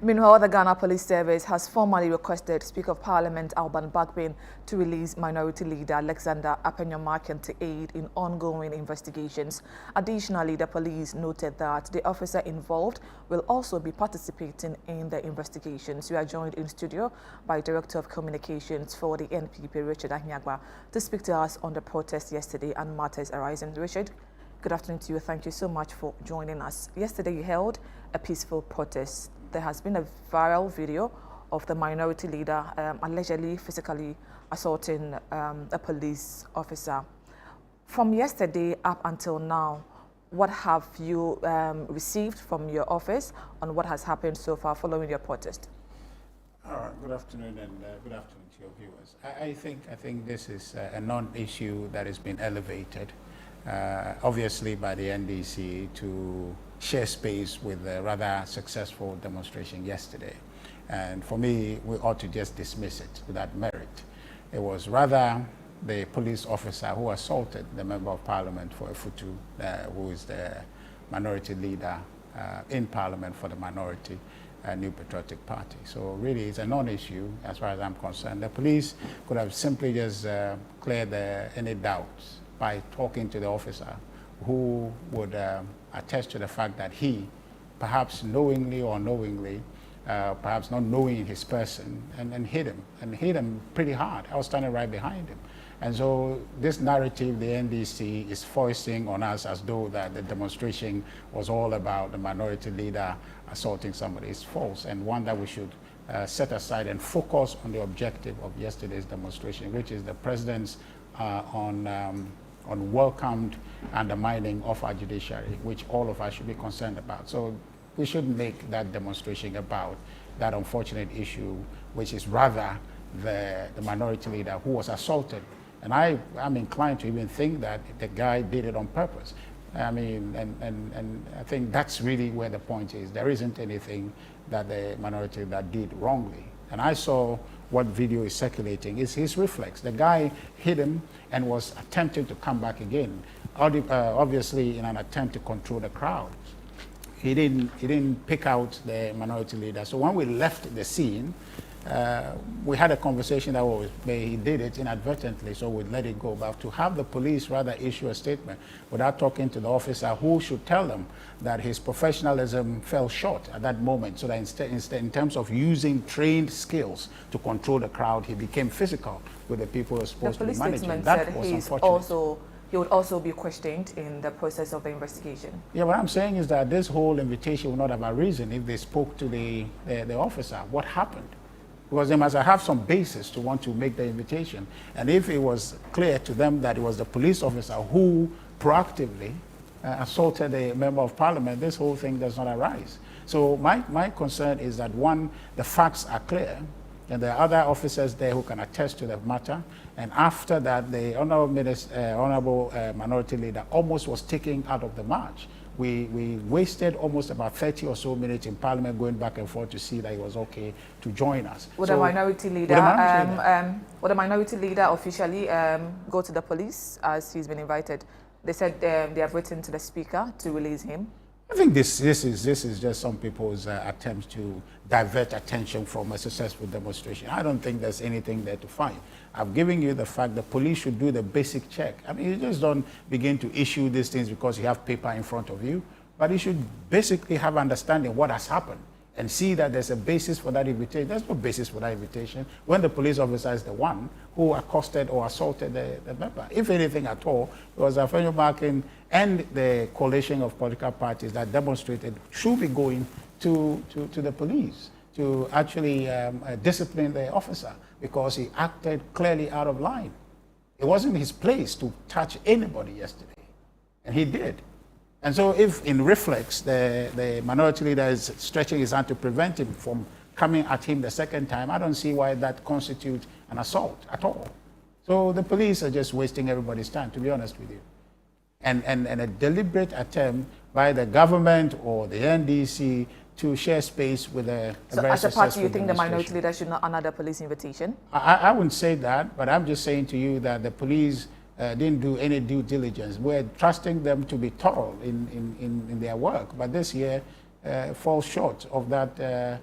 Meanwhile, the Ghana Police Service has formally requested Speaker of Parliament Alban Bagbin to release Minority Leader Alexander Afenyo-Markin to aid in ongoing investigations. Additionally, the police noted that the officer involved will also be participating in the investigations. We are joined in studio by Director of Communications for the NPP, Richard Ahiagbah, to speak to us on the protest yesterday and matters arising. Richard, good afternoon to you. Thank you so much for joining us. Yesterday, you held a peaceful protest. There has been a viral video of the minority leader allegedly physically assaulting a police officer. From yesterday up until now, what have you received from your office on what has happened so far following your protest? All right, good afternoon and good afternoon to your viewers. I think this is a non-issue that has been elevated, obviously by the NDC to share space with a rather successful demonstration yesterday. And for me, we ought to just dismiss it without merit. It was rather the police officer who assaulted the Member of Parliament for Afutu, who is the minority leader in Parliament for the minority New Patriotic Party. So really, it's a non-issue as far as I'm concerned. The police could have simply just cleared any doubts by talking to the officer, who would attest to the fact that he, perhaps knowingly or unknowingly, perhaps not knowing his person, and hit him pretty hard. I was standing right behind him. And so this narrative the NDC is foisting on us as though that the demonstration was all about the minority leader assaulting somebody is false, and one that we should set aside and focus on the objective of yesterday's demonstration, which is the president's unwelcomed undermining of our judiciary, which all of us should be concerned about. So we shouldn't make that demonstration about that unfortunate issue, which is rather the minority leader who was assaulted. And I'm inclined to even think that the guy did it on purpose. I mean, and I think that's really where the point is. There isn't anything that the minority that did wrongly. And I saw what video is circulating is his reflex. The guy hit him and was attempting to come back again, obviously in an attempt to control the crowd. He didn't pick out the minority leader. So when we left the scene, we had a conversation that he did it inadvertently, so we let it go. But to have the police rather issue a statement without talking to the officer, who should tell them that his professionalism fell short at that moment, so that instead in terms of using trained skills to control the crowd, he became physical with the people who were supposed to be managing. That was unfortunate. He would also be questioned in the process of the investigation. Yeah, what I'm saying is that this whole invitation would not have arisen if they spoke to the officer. What happened? Because they must have some basis to want to make the invitation. And if it was clear to them that it was the police officer who proactively assaulted a Member of Parliament, this whole thing does not arise. So my concern is that, one, the facts are clear, and there are other officers there who can attest to the matter. And after that, the Honorable Minority Leader almost was taken out of the march. We wasted almost about 30 or so minutes in Parliament going back and forth to see that it was okay to join us. Would the minority leader officially go to the police as he's been invited? They said they have written to the Speaker to release him. I think this is just some people's attempts to divert attention from a successful demonstration. I don't think there's anything there to find. I've given you the fact the police should do the basic check. I mean, you just don't begin to issue these things because you have paper in front of you, but you should basically have understanding what has happened and see that there's a basis for that invitation. There's no basis for that invitation when the police officer is the one who accosted or assaulted the member. If anything at all, it was Afenyo-Markin and the coalition of political parties that demonstrated should be going to the police to actually discipline the officer because he acted clearly out of line. It wasn't his place to touch anybody yesterday, and he did. And so if in reflex, the minority leader is stretching his hand to prevent him from coming at him the second time, I don't see why that constitutes an assault at all. So the police are just wasting everybody's time, to be honest with you. And a deliberate attempt by the government or the NDC to share space with a so very as a party, you think the demonstration. minority leader should not honor the police invitation? I wouldn't say that, but I'm just saying to you that the police didn't do any due diligence. We're trusting them to be thorough in their work, but this year falls short of that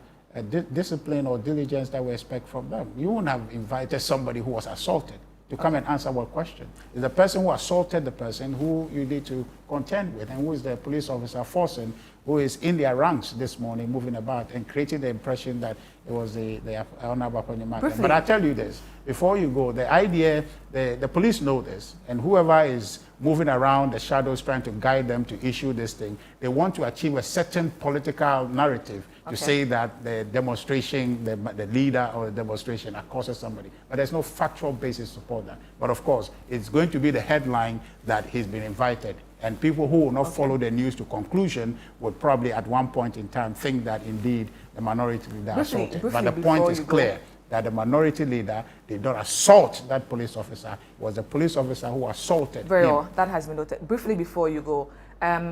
discipline or diligence that we expect from them. You wouldn't have invited somebody who was assaulted to come and answer our question. It's the person who assaulted the person who you need to contend with, and who is the police officer forcing, who is in their ranks this morning, moving about and creating the impression that it was the Honorable Afenyo-Markin. But I tell you this, before you go, the idea, the police know this, and whoever is moving around the shadows trying to guide them to issue this thing, they want to achieve a certain political narrative to say that the demonstration, the leader of the demonstration accuses somebody. But there's no factual basis to support that. But of course, it's going to be the headline that he's been invited. And people who will not follow the news to conclusion would probably at one point in time think that indeed the minority leader assaulted. But the point is clear that the minority leader did not assault that police officer. It was the police officer who assaulted Very him. well, that has been noted. Briefly before you go,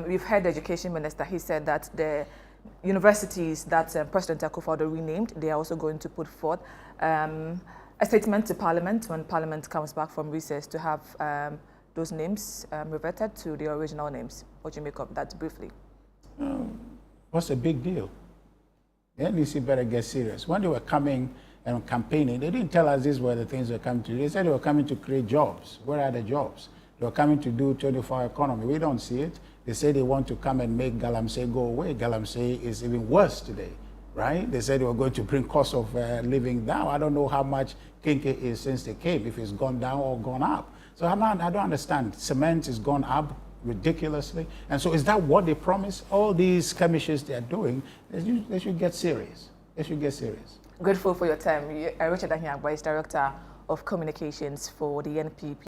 we've heard the education minister, he said that the universities that President Akufo-Addo renamed, they are also going to put forth a statement to Parliament when Parliament comes back from recess to have those names reverted to the original names. What do you make of that briefly? What's the big deal? The NDC better get serious. When they were coming and campaigning, they didn't tell us these were the things they were coming to do. They said they were coming to create jobs. Where are the jobs? They were coming to do 24-hour economy. We don't see it. They say they want to come and make Galamsey go away. Galamsey is even worse today, right? They said they were going to bring cost of living down. I don't know how much Kinke is since they came, if it's gone down or gone up. So I don't understand. Cement has gone up ridiculously. And so is that what they promise? All these skirmishes they are doing, they should get serious. They should get serious. Grateful for your time. Richard Ahiagbah is Director of Communications for the NPP.